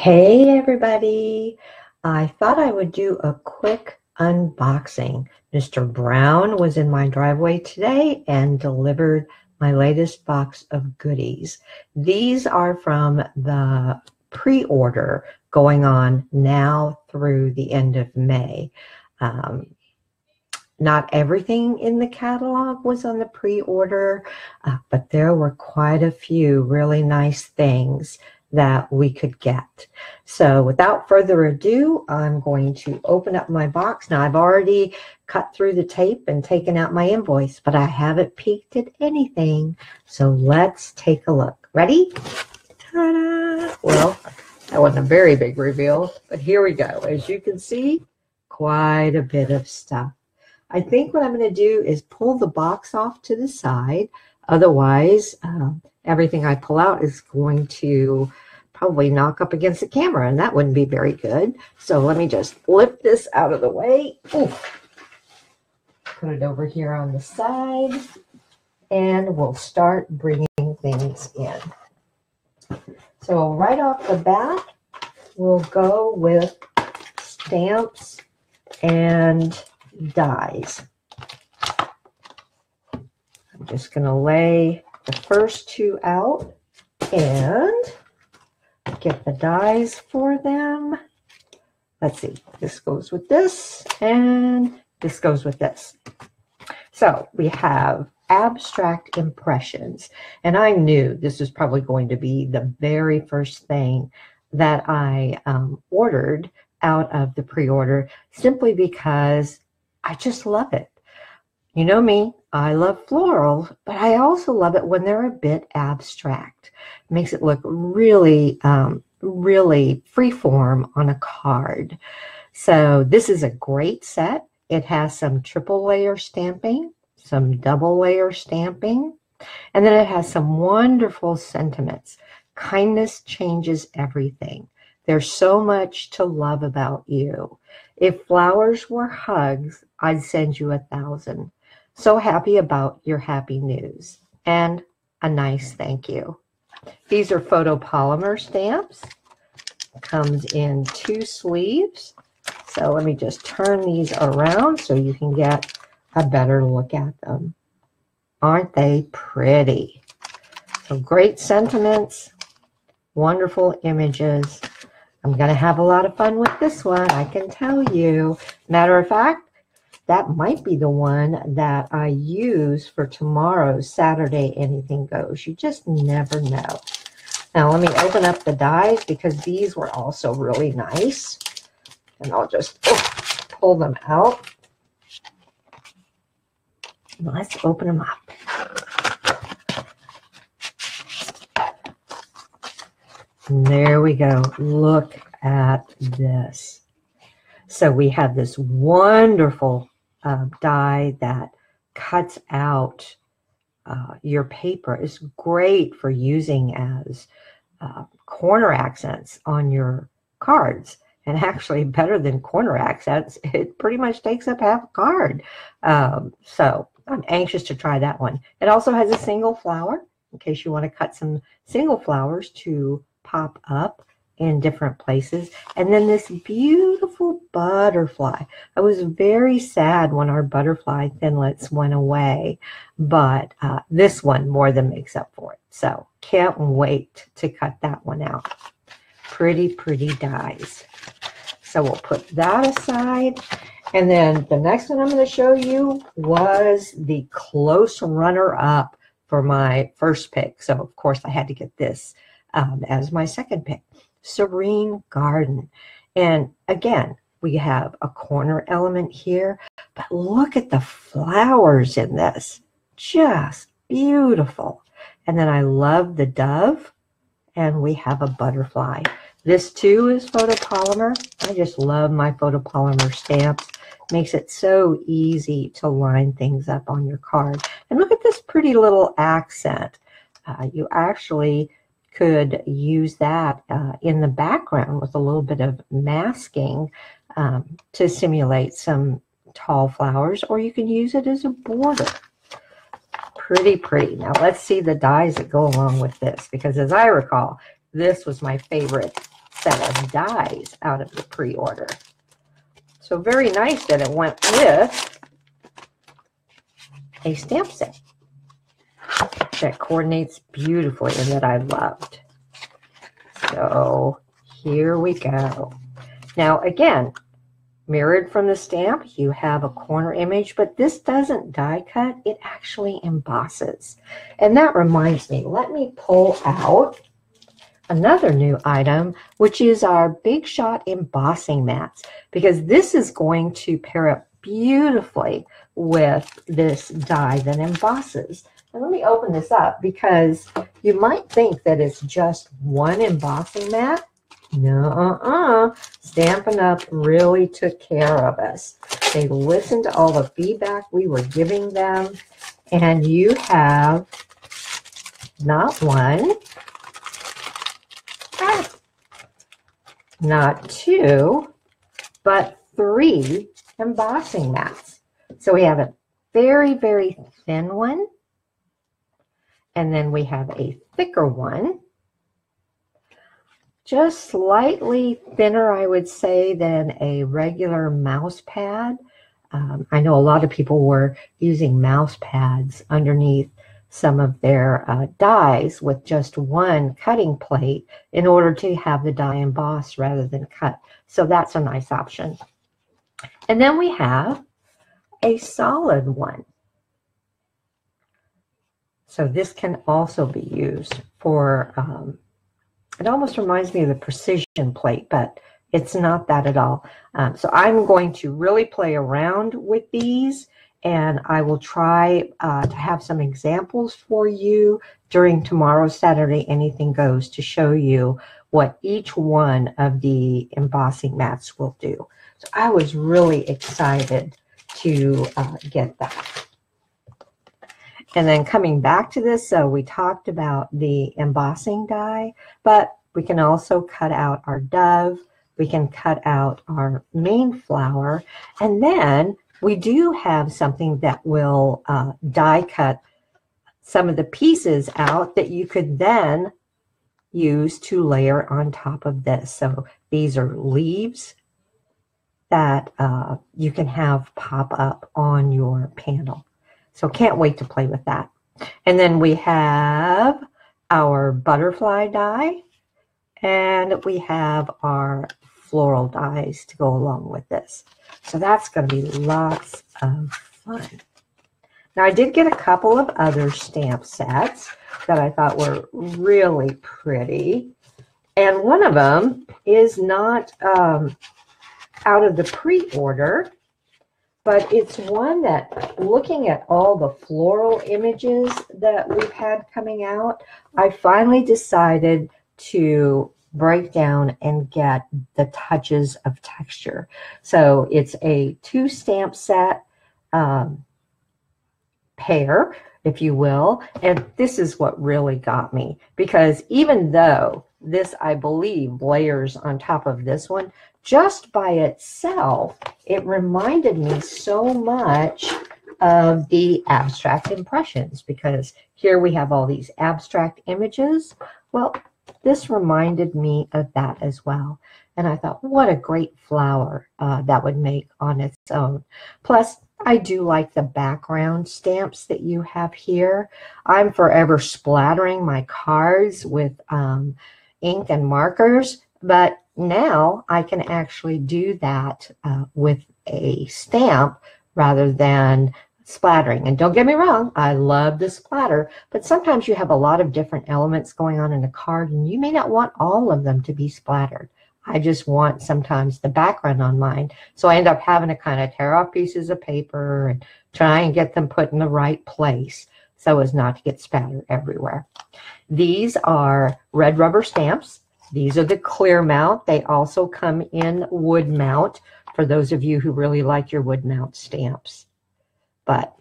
Hey everybody! I thought I would do a quick unboxing. Mr. Brown was in my driveway today and delivered my latest box of goodies. These are from the pre-order going on now through the end of May. Not everything in the catalog was on the pre-order, but there were quite a few really nice things that we could get. So without further ado, I'm going to open up my box. Now I've already cut through the tape and taken out my invoice, but I haven't peeked at anything. So let's take a look. Ready? Ta-da! Well, that wasn't a very big reveal, but here we go. As you can see, quite a bit of stuff. I think what I'm going to do is pull the box off to the side. Otherwise, everything I pull out is going to probably knock up against the camera, and that wouldn't be very good. So let me just lift this out of the way. Oof. Put it over here on the side, and we'll start bringing things in. So right off the bat, we'll go with stamps and dies. I'm just going to lay the first two out and get the dies for them. Let's see, this goes with this and this goes with this. So we have abstract impressions, and I knew this was probably going to be the very first thing that I ordered out of the pre-order, simply because I just love it. You know me, I love floral, but I also love it when they're a bit abstract. It makes it look really, really freeform on a card. So this is a great set. It has some triple layer stamping, some double layer stamping, and then it has some wonderful sentiments. Kindness changes everything. There's so much to love about you. If flowers were hugs, I'd send you 1,000. So happy about your happy news. And a nice thank you. These are photopolymer stamps. Comes in 2 sleeves. So let me just turn these around so you can get a better look at them. Aren't they pretty? So great sentiments, wonderful images. I'm going to have a lot of fun with this one, I can tell you. Matter of fact, that might be the one that I use for tomorrow's Saturday Anything Goes. You just never know. Now let me open up the dies, because these were also really nice. And I'll just pull them out. Let's open them up. And there we go. Look at this. So we have this wonderful die that cuts out your paper. It's great for using as corner accents on your cards. And actually, better than corner accents, it pretty much takes up half a card. So I'm anxious to try that one. It also has a single flower, in case you want to cut some single flowers to pop up in different places. And then this beautiful butterfly. I was very sad when our butterfly thinlets went away, but this one more than makes up for it. So can't wait to cut that one out. Pretty, pretty dies. So we'll put that aside. And then the next one I'm going to show you was the close runner-up for my first pick. So of course I had to get this as my second pick. Serene Garden. And again, we have a corner element here, but look at the flowers in this. Just beautiful. And then I love the dove, and we have a butterfly. This too is photopolymer. I just love my photopolymer stamps. Makes it so easy to line things up on your card. And look at this pretty little accent. You actually could use that in the background with a little bit of masking to simulate some tall flowers, or you can use it as a border. Pretty pretty. Now let's see the dies that go along with this, because as I recall, this was my favorite set of dies out of the pre-order. So very nice that it went with a stamp set that coordinates beautifully and that I loved. So here we go. Now again, mirrored from the stamp, you have a corner image, but this doesn't die cut, it actually embosses. And that reminds me, let me pull out another new item, which is our Big Shot embossing mats, because this is going to pair up beautifully with this die that embosses. And let me open this up, because you might think that it's just one embossing mat. No, Stampin' Up really took care of us. They listened to all the feedback we were giving them, and you have not one, not two, but 3 embossing mats. So we have a very, very thin one, and then we have a thicker one, just slightly thinner, I would say, than a regular mouse pad. I know a lot of people were using mouse pads underneath some of their dies with just one cutting plate in order to have the die embossed rather than cut. So that's a nice option. And then we have a solid one. So this can also be used for, it almost reminds me of the precision plate, but it's not that at all. So I'm going to really play around with these, and I will try to have some examples for you during tomorrow's Saturday Anything Goes to show you what each one of the embossing mats will do. So I was really excited to get that. And then coming back to this, so we talked about the embossing die, but we can also cut out our dove, we can cut out our main flower, and then we do have something that will die cut some of the pieces out that you could then use to layer on top of this. So these are leaves that you can have pop up on your panel. So can't wait to play with that. And then we have our butterfly die, and we have our floral dies to go along with this. So that's going to be lots of fun. Now I did get a couple of other stamp sets that I thought were really pretty. And one of them is not out of the pre-order, but it's one that, looking at all the floral images that we've had coming out, I finally decided to break down and get the touches of texture. So it's a 2 stamp set pair, if you will, and this is what really got me, because even though this, I believe, layers on top of this one, just by itself, it reminded me so much of the abstract impressions, because here we have all these abstract images. Well, this reminded me of that as well. And I thought, what a great flower that would make on its own. Plus, I do like the background stamps that you have here. I'm forever splattering my cards with ink and markers, but now I can actually do that with a stamp rather than splattering. And don't get me wrong, I love the splatter, but sometimes you have a lot of different elements going on in a card, and you may not want all of them to be splattered. I just want sometimes the background on mine. So I end up having to kind of tear off pieces of paper and try and get them put in the right place so as not to get spattered everywhere. These are red rubber stamps. These are the clear mount. They also come in wood mount for those of you who really like your wood mount stamps. But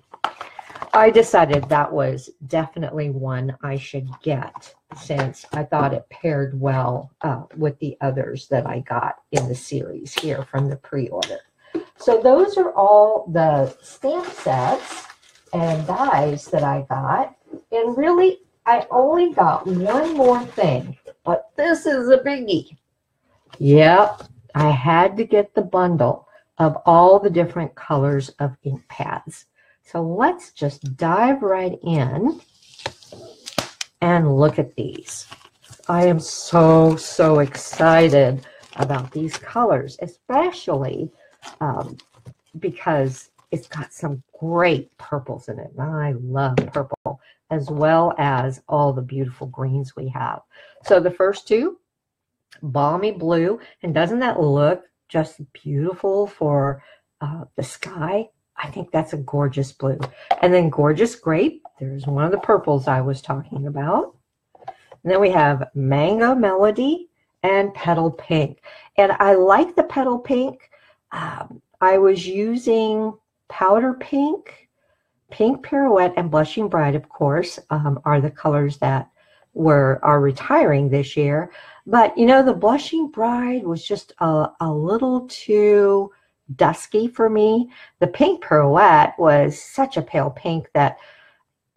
I decided that was definitely one I should get, since I thought it paired well with the others that I got in the series here from the pre-order. So those are all the stamp sets and dies that I got. And really, I only got one more thing, but this is a biggie. Yep, I had to get the bundle of all the different colors of ink pads. So let's just dive right in and look at these. I am so excited about these colors, especially because it's got some great purples in it. And I love purple, as well as all the beautiful greens we have. So the first two, balmy blue, and doesn't that look just beautiful for the sky? I think that's a gorgeous blue. And then gorgeous grape, there's one of the purples I was talking about. And then we have Mango Melody and Petal Pink. And I like the Petal Pink. I was using Powder Pink, Pink Pirouette, and Blushing Bride, of course, are the colors that are retiring this year. But, you know, the Blushing Bride was just a little too dusky for me. The Pink Pirouette was such a pale pink that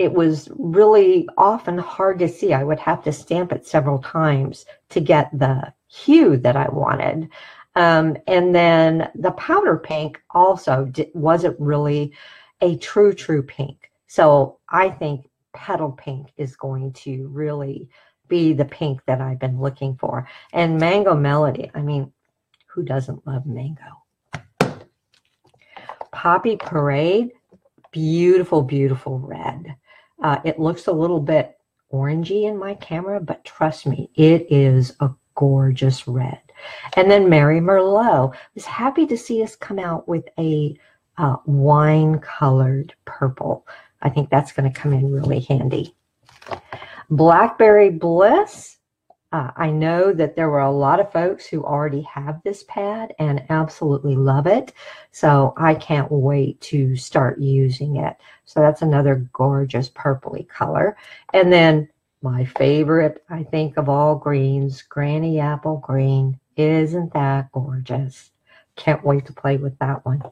it was really often hard to see. I would have to stamp it several times to get the hue that I wanted. And then the powder pink also wasn't really a true pink. So I think petal pink is going to really be the pink that I've been looking for. And Mango Melody, I mean, who doesn't love mango? Poppy Parade, beautiful, beautiful red. It looks a little bit orangey in my camera, but trust me, it is a gorgeous red. And then Mary Merlot. I was happy to see us come out with a wine-colored purple. I think that's going to come in really handy. Blackberry Bliss. I know that there were a lot of folks who already have this pad and absolutely love it. So I can't wait to start using it. So that's another gorgeous purpley color. And then my favorite, I think, of all greens, Granny Apple Green. Isn't that gorgeous? Can't wait to play with that one.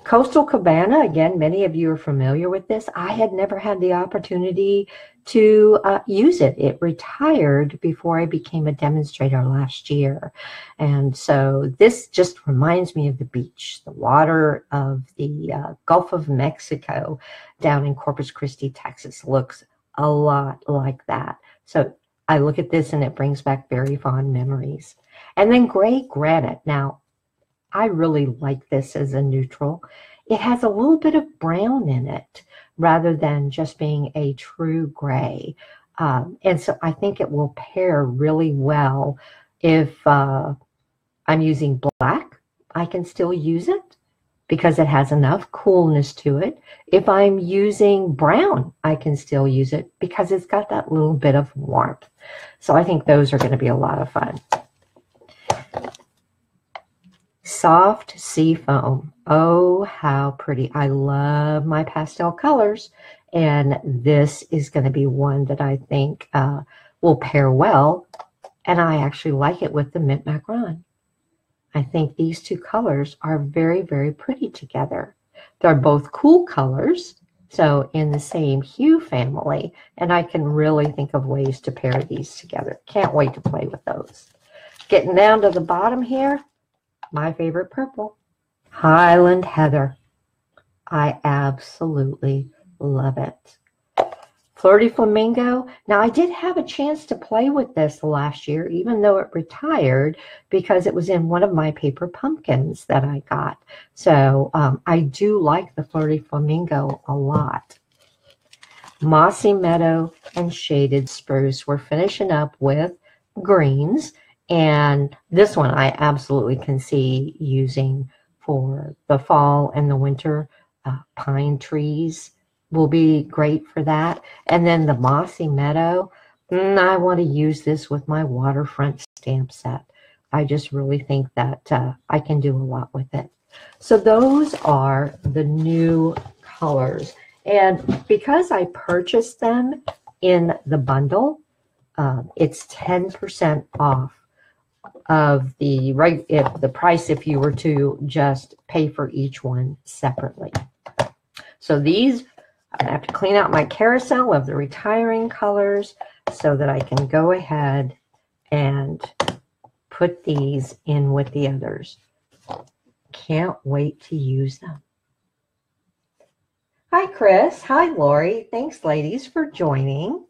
Coastal Cabana, again, many of you are familiar with this. I had never had the opportunity to use it. It retired before I became a demonstrator last year. And so this just reminds me of the beach, the water of the Gulf of Mexico down in Corpus Christi, Texas. Looks a lot like that. So I look at this and it brings back very fond memories. And then Gray Granite. Now, I really like this as a neutral. It has a little bit of brown in it rather than just being a true gray. And so I think it will pair really well. If I'm using black, I can still use it because it has enough coolness to it. If I'm using brown, I can still use it because it's got that little bit of warmth. So I think those are going to be a lot of fun. Soft Sea Foam. Oh, how pretty. I love my pastel colors. And this is going to be one that I think will pair well. And I actually like it with the Mint Macaron. I think these two colors are very, very pretty together. They're both cool colors, so in the same hue family. And I can really think of ways to pair these together. Can't wait to play with those. Getting down to the bottom here. My favorite purple, Highland Heather. I absolutely love it. Flirty Flamingo. Now, I did have a chance to play with this last year, even though it retired, because it was in one of my paper pumpkins that I got. So I do like the Flirty Flamingo a lot. Mossy Meadow and Shaded Spruce. We're finishing up with greens. And this one I absolutely can see using for the fall and the winter. Pine trees will be great for that. And then the Mossy Meadow, I want to use this with my waterfront stamp set. I just really think that I can do a lot with it. So those are the new colors. And because I purchased them in the bundle, it's 10% off of the price if you were to just pay for each one separately. So these, I'm going to have to clean out my carousel of the retiring colors so that I can go ahead and put these in with the others. Can't wait to use them. Hi, Chris. Hi, Lori. Thanks, ladies, for joining.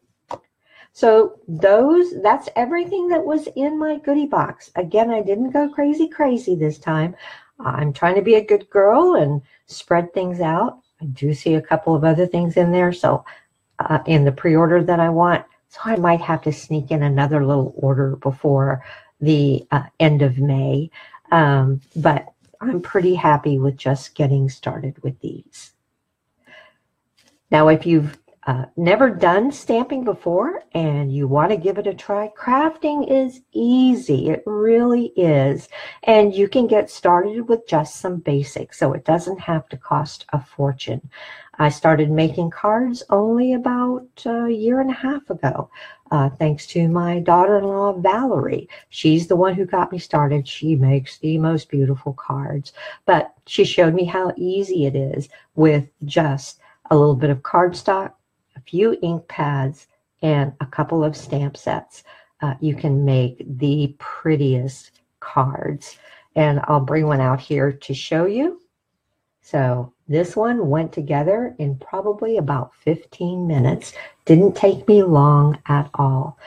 So that's everything that was in my goodie box. Again, I didn't go crazy this time. I'm trying to be a good girl and spread things out. I do see a couple of other things in there, so in the pre-order that I want. So I might have to sneak in another little order before the end of May. But I'm pretty happy with just getting started with these. Now, if you've never done stamping before and you want to give it a try, crafting is easy. It really is. And you can get started with just some basics, so it doesn't have to cost a fortune. I started making cards only about a year and a half ago, thanks to my daughter-in-law, Valerie. She's the one who got me started. She makes the most beautiful cards, but she showed me how easy it is with just a little bit of cardstock, a few ink pads, and a couple of stamp sets. You can make the prettiest cards. And I'll bring one out here to show you. So this one went together in probably about 15 minutes. Didn't take me long at all.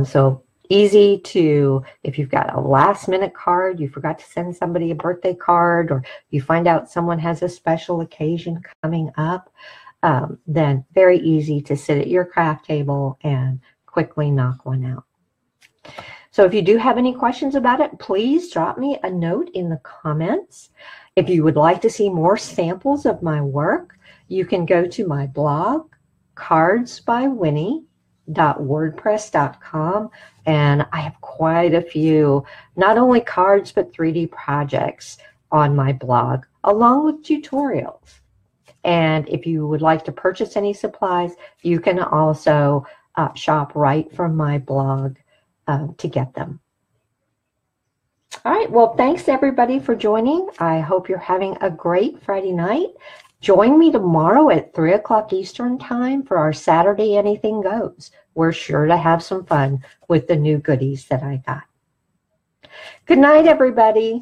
So easy to, if you've got a last minute card, you forgot to send somebody a birthday card, or you find out someone has a special occasion coming up, then very easy to sit at your craft table and quickly knock one out. So if you do have any questions about it, please drop me a note in the comments. If you would like to see more samples of my work, you can go to my blog, cardsbywinnie.wordpress.com, and I have quite a few, not only cards, but 3D projects on my blog, along with tutorials. And if you would like to purchase any supplies, you can also shop right from my blog to get them. All right, well, thanks everybody for joining. I hope you're having a great Friday night. Join me tomorrow at 3 o'clock Eastern time for our Saturday Anything Goes. We're sure to have some fun with the new goodies that I got. Good night, everybody.